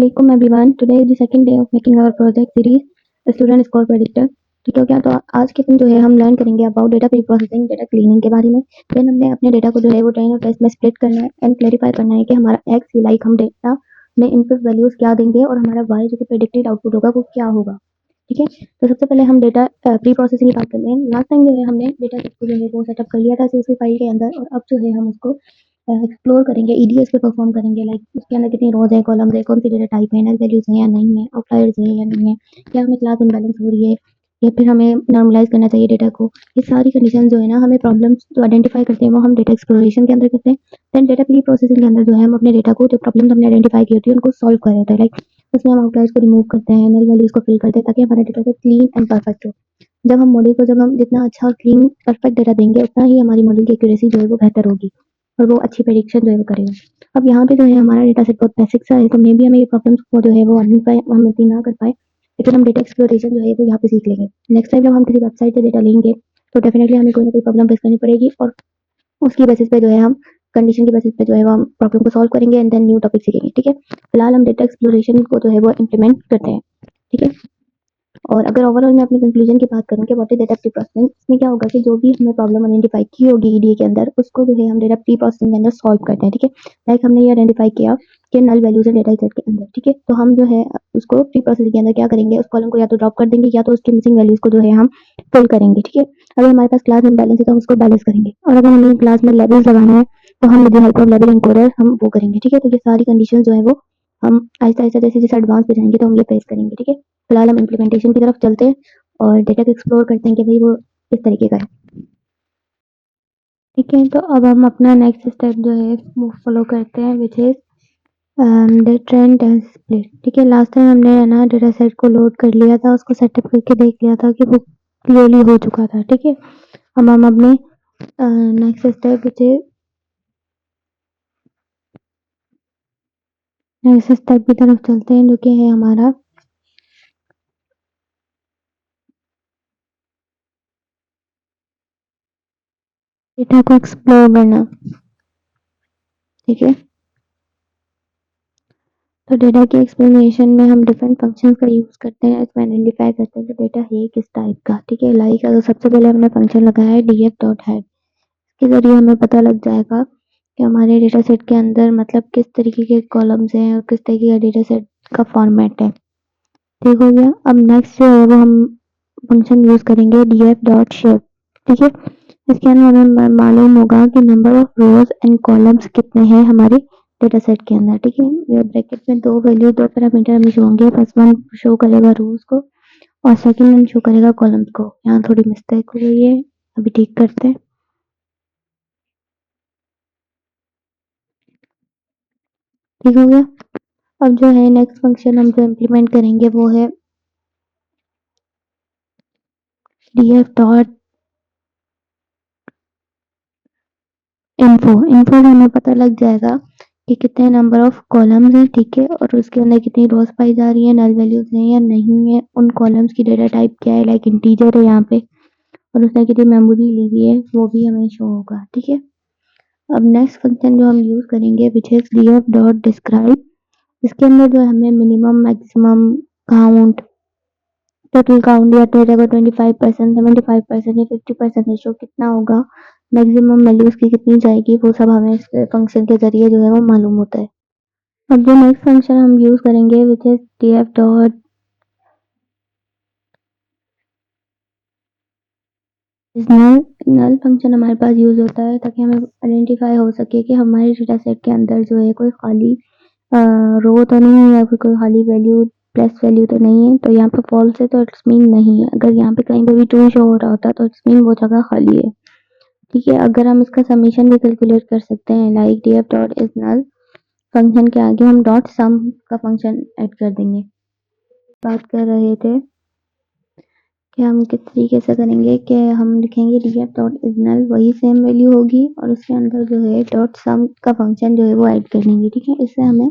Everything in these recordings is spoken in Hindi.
Assalamualaikum everyone. Today is the second day of making our project series Student Score Predictor. ठीक हो क्या? तो आज के दिन जो है हम लर्न करेंगे about data pre processing, data cleaning के बारे में। देन हमने अपने डेटा को जो है वो ट्रेन और टेस्ट में स्प्लिट करना है एंड क्लैरिफाई करना है कि हमारा एक्स लाइक हम डेटा में इनपुट वैल्यूज क्या देंगे और हमारा वाई जो कि प्रेडिक्टेड आउटपुट होगा वो क्या होगा। ठीक है, तो सबसे पहले हम डेटा प्री प्रोसेसिंग की बात करते हैं। लास्ट टाइम जो है हमने डेटा सेट को जो है वो सेटअप कर लिया था CSV फाइल के अंदर, और अब जो है हम उसको एक्सप्लोर करेंगे, ईडीएस पे परफॉर्म करेंगे। लाइक उसके अंदर कितनी रोज है, कॉलम्स है, कौन सी डेटा टाइप है, नल वैल्यूज है या नहीं है, आउटलायर्स है या नहीं है, क्या हमें क्लास इम्बैलेंस हो रही है या फिर हमें नॉर्मलाइज करना चाहिए डेटा को। ये सारी कंडीशन जो है ना, हमें प्रॉब्लम्स जो आइडेंटिफाई करते हैं वो हम डेटा एक्सप्लोरेशन के अंदर करते हैं। देन डेटा प्री प्रोसेसिंग के अंदर जो है हम अपने डेटा को, जो प्रॉब्लम हमने आइडेंटिफाई की होती है उनको सॉल्व कर रहे होते हैं। लाइक उसमें हम आउटलायर्स को रिमूव करते हैं, नल वैल्यूज को फिल करते हैं ताकि हमारा डेटा क्लीन एंड परफेक्ट हो। जब हम जितना अच्छा और क्लीन परफेक्ट डेटा देंगे उतना ही हमारी मॉडल की एक्यूरेसी जो है वो बेहतर होगी और वो अच्छी प्रेडिक्शन जो है वो करेगा। अब यहाँ पे जो है हमारा डेटा सेट बहुत बेसिक सा है, तो मे बी हमें ये प्रॉब्लम्स को जो है वो आइडेंटिफाई हम इतनी ना कर पाए, लेकिन हम डेटा एक्सप्लोरेशन जो है वो यहाँ पे सीख लेंगे। नेक्स्ट टाइम जब हम किसी वेबसाइट से डेटा लेंगे तो डेफिनेटली हमें कोई ना कोई प्रॉब्लम फेस करनी पड़ेगी, और उसकी बेसिस पे जो है हम कंडीशन की बेसिस पे जो है वो हम प्रॉब्लम को सॉल्व करेंगे एंड देन न्यू टॉपिक सीखेंगे। ठीक है, फिलहाल हम डेटा एक्सप्लोरेशन को जो है वो इम्प्लीमेंट करते हैं। ठीक है, और अगर ओवरऑल मैं अपनी कंक्लूजन की बात करूँ कि what is data pre processing, इसमें क्या होगा कि जो भी हमें प्रॉब्लम आइडेंटिफाई की होगी ईडीए के अंदर, उसको जो है हम डेटा प्री प्रोसेसिंग के अंदर सॉल्व करते हैं। ठीक है, लाइक हमने ये आइडेंटिफाई किया कि नल वैल्यूज है डेटा सेट के अंदर। ठीक है, तो हम जो है उसको प्री प्रोसेसिंग के अंदर क्या करेंगे, उस कॉलम को या तो ड्रॉप कर देंगे या तो उसकी मिसिंग वैल्यूज को जो है हम फिल करेंगे। ठीक है, अगर हमारे पास क्लास इम्बैलेंस है तो हम उसको बैलेंस करेंगे, और अगर हमें क्लास में लेवल्स लगाना है तो हम with the help of level encoder हम वो करेंगे। ठीक है, तो ये सारी कंडीशन जो है वो हम आहिस्ता आहिस्ता जैसे जैसे एडवांस पे जाएंगे तो हम ये फेस करेंगे। ठीक है, फिलहाल हम इम्प्लीमेंटेशन की तरफ चलते हैं और डेटा को एक्सप्लोर करते हैं कि भाई वो किस तरीके का है। ठीक है, तो अब हम अपना नेक्स्ट स्टेप जो है वो फॉलो करते हैं, which is the trend and split. ठीक है, लास्ट टाइम हमने है ना डेटा सेट को लोड कर लिया था, उसको सेटअप करके देख लिया था कि वो क्लियरली हो चुका था। ठीक है, अब हम अपने next step which is next step की तरफ चलते हैं, जो कि है हमारा डेटा को एक्सप्लोर करना। ठीक है, तो डेटा की एक्सप्लेनेशन में हम डिफरेंट फंक्शंस का यूज करते हैं, इसमें आइडेंटिफाई करते हैं कि डेटा है किस टाइप का। ठीक है, लाइक अगर सबसे पहले हमने फंक्शन लगाया है df.head, इसके जरिए हमें पता लग जाएगा कि हमारे डेटा सेट के अंदर मतलब किस तरीके के कॉलम्स हैं और किस तरीके का डेटा सेट का फॉर्मेट है। ठीक हो गया। अब नेक्स्ट जो है वो हम फंक्शन यूज करेंगे df.shape। ठीक है, इसके अंदर हमें मालूम होगा कि number of rose and columns कितने हैं हमारे डेटा सेट के अंदर। ठीक है, ब्रैकेट में दो पैरामीटर हमें शो होंगे, फर्स्ट वन शो करेगा रोज को और सेकंड वन शो करेगा कॉलम्स को। यहाँ थोड़ी मिस्टेक हो गई है, अभी ठीक करते हैं। ठीक हो गया। अब जो है नेक्स्ट फंक्शन हम जो इम्प्लीमेंट करेंगे वो है df डॉट इन्फो से हमें पता लग जाएगा कि कितने नंबर ऑफ कॉलम्स हैं। ठीक है, और उसके अंदर कितनी रोज पाई जा रही है, नल वैल्यूज हैं या नहीं है, उन कॉलम्स की डेटा टाइप क्या है, लाइक इंटीजर है यहाँ पे, और उसने कितनी मेमोरी ली हुई है वो भी हमें शो होगा। ठीक है, अब नेक्स्ट फंक्शन जो हम यूज करेंगे which is df dot describe, इसके अंदर जो हमें minimum maximum count, total count या तो अगर 25%, 75% या 50% रेशो कितना होगा, मैक्सिमम वैल्यू उसकी कितनी जाएगी, वो सब हमें इस फंक्शन के जरिए जो है वो मालूम होता है। अब जो नेक्स्ट फंक्शन हम यूज करेंगे which is df dot null. Null function हमारे पास यूज होता है ताकि हमें आइडेंटिफाई हो सके कि हमारे डेटा सेट के अंदर जो है कोई खाली रो तो नहीं है या फिर कोई खाली वैल्यू प्लस वैल्यू तो नहीं है। तो यहाँ पे फॉल्स है तो इट्स मीन नहीं है, अगर यहाँ पे कहीं पे भी ट्रू शो हो रहा होता तो इट्स मीन वो जगह खाली है। ठीक है, अगर हम इसका समीशन भी कैलकुलेट कर सकते हैं, like df dot is null function के आगे हम डॉट सम का फंक्शन ऐड कर देंगे। बात कर रहे थे कि हम किस तरीके से करेंगे कि हम लिखेंगे df डॉट इज नल, वही सेम वैल्यू होगी और उसके अंदर जो है डॉट सम का फंक्शन जो है वो ऐड कर लेंगे। ठीक है, इससे हमें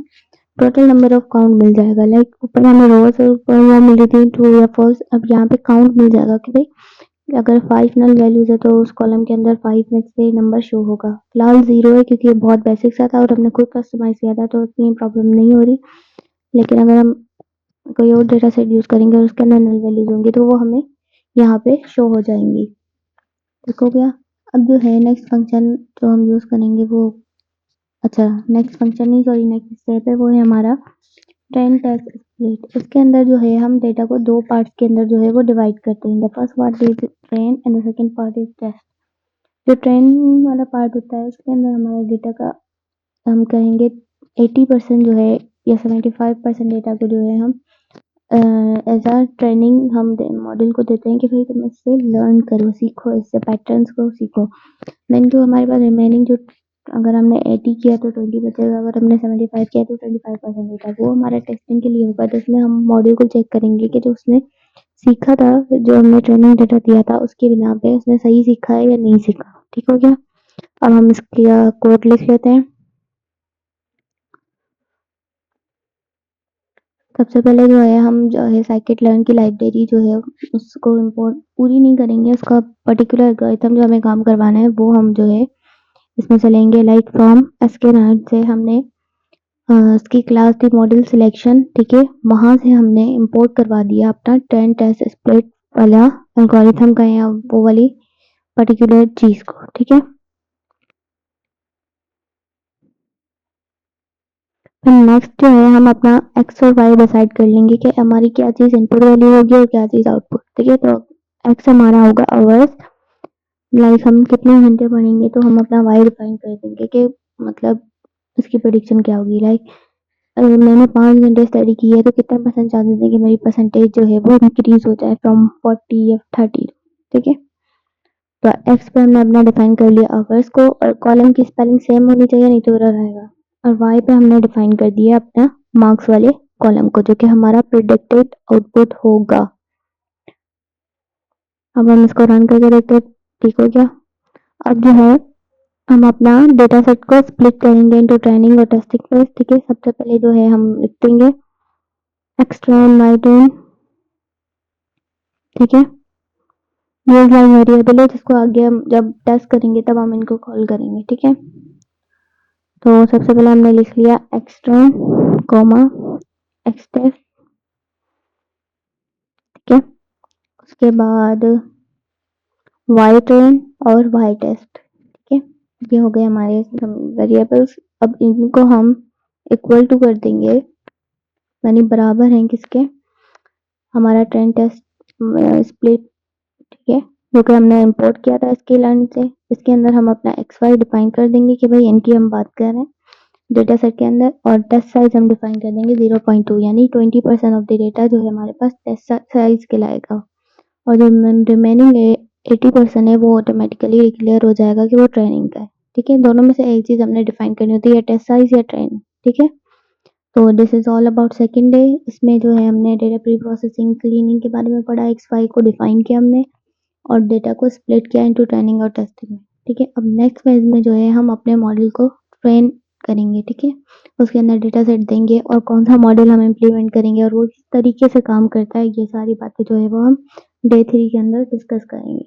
टोटल नंबर ऑफ काउंट मिल जाएगा। लाइक ऊपर हमें रोज और ऊपर वो मिल रही थी ट्रू या फॉल्स, अब यहाँ पे काउंट मिल जाएगा कि भाई अगर 5 नल वैल्यूज है तो उस कॉलम के अंदर 5 में से नंबर शो होगा। फिलहाल 0 है क्योंकि ये बहुत बेसिक सा था और हमने खुद कस्टमाइज किया था तो इतनी प्रॉब्लम नहीं हो रही, लेकिन अगर हम कोई और डेटा सेट यूज़ करेंगे और उसके अंदर नल वैल्यूज़ होंगी तो वो हमें यहाँ पे शो हो जाएंगी। ठीक हो गया। अब जो है नेक्स्ट फंक्शन जो हम यूज़ करेंगे वो नेक्स्ट फंक्शन नहीं, सॉरी, नेक्स्ट स्टेप है वो है हमारा ट्रेन टेस्ट स्प्लिट। इसके अंदर जो है हम डेटा को दो पार्ट्स के अंदर जो है वो डिवाइड करते हैं। The first part is train and the second part is test. जो ट्रेन वाला पार्ट होता है उसके अंदर हमारे डेटा का हम कहेंगे 80% जो है या 75% डेटा को जो है हम एज अ ट्रेनिंग हम मॉडल को देते हैं कि भाई तुम इससे लर्न करो, सीखो, इससे पैटर्न्स को सीखो। देन जो हमारे पास रिमेनिंग जो अगर हमने 80 किया तो 20 बचेगा, अगर हमने 75 किया तो 25% होता है, वो हमारा टेस्टिंग के लिए होगा जिसमें हम मॉडल को चेक करेंगे कि जो उसने सीखा था, जो हमने ट्रेनिंग डेटा दिया था उसके बिना पे उसने सही सीखा है या नहीं सीखा। ठीक हो गया। अब हम इसका कोड लिख लेते हैं। सबसे पहले जो है हम जो है साइकिट लर्न की लाइब्रेरी जो है उसको इम्पोर्ट पूरी नहीं करेंगे, उसका पर्टिकुलर एल्गोरिथम जो हमें काम करवाना है वो हम जो है इसमें चलेंगे। लाइक फ्रॉम sklearn से हमने इसकी क्लास थी मॉडल सिलेक्शन, ठीक है, वहां से हमने इंपोर्ट करवा दिया अपना ट्रेन टेस्ट स्प्लिट वाला एल्गोरिथम का या वो वाली पर्टिकुलर चीज को। ठीक है। फिर नेक्स्ट जो है हम अपना एक्स और वाई डिसाइड कर लेंगे कि हमारी क्या चीज इनपुट वैल्यू होगी और क्या चीज आउटपुट। ठीक है। तो एक्स हमारा होगा आवर्स, लाइक हम कितने घंटे पढ़ेंगे, तो हम अपना वाई डिफाइन कर देंगे कि मतलब उसकी प्रेडिक्शन क्या होगी। लाइक अगर मैंने 5 घंटे स्टडी की है तो कितना परसेंट चांसेस है कि मेरी परसेंटेज जो है वो इंक्रीज हो जाए फ्रॉम 40 या 30। ठीक है। तो एक्स पे हमने अपना डिफाइन कर लिया आवर्स को, और कॉलम की स्पेलिंग सेम होनी चाहिए नहीं तो एरर आएगा। और वाई पे हमने डिफाइन कर दिया अपना मार्क्स वाले कॉलम को जो कि हमारा प्रिडिक्टेड आउटपुट होगा। अब हम इसको रन करके देखते हैं। ठीक हो गया। अब जो है हम अपना डेटा सेट को स्प्लिट करेंगे इनटू ट्रेनिंग और टेस्टिंग फेज। ठीक है। सबसे पहले जो है हम लिख देंगे एक्स ट्रेन वाई ट्रेन। ठीक है। ये लाइन वेरिएबल है जिसको आगे हम जब टेस्ट करेंगे तब हम इनको कॉल करेंगे। ठीक है। तो सबसे पहले हमने लिख लिया X train comma X test. ठीक है। उसके बाद वाई ट्रेन और वाई टेस्ट। ठीक है। ये हो गए हमारे वेरिएबल्स। अब इनको हम इक्वल टू कर देंगे, यानी बराबर हैं किसके, हमारा ट्रेन टेस्ट स्प्लिट। ठीक है। जो कि हमने इंपोर्ट किया था इसके लाइन से। इसके अंदर हम अपना एक्स वाई डिफाइन कर देंगे कि भाई इनकी हम बात कर रहे हैं डेटा सेट के अंदर, और टेस्ट साइज हम डिफाइन कर देंगे 0.2, यानी 20% ऑफ द डेटा जो है हमारे पास टेस्ट साइज के लाएगा, और जो रिमेनिंग 80% है वो ऑटोमेटिकली डिक्लेयर हो जाएगा कि वो ट्रेनिंग का है। ठीक है। दोनों में से एक चीज हमने डिफाइन करनी होती है, टेस्ट साइज या ट्रेन। ठीक है। तो this is all about second day. इसमें जो है हमने डेटा प्री प्रोसेसिंग क्लीनिंग के बारे में पढ़ा, एक्स वाई को डिफाइन किया हमने और डेटा को स्प्लिट किया इनटू ट्रेनिंग और टेस्टिंग में। ठीक है। अब नेक्स्ट फेज में जो है हम अपने मॉडल को ट्रेन करेंगे। ठीक है। उसके अंदर डेटा सेट देंगे और कौन सा मॉडल हम इम्प्लीमेंट करेंगे और वो किस तरीके से काम करता है, ये सारी बातें जो है वो हम डे 3 के अंदर डिस्कस करेंगे।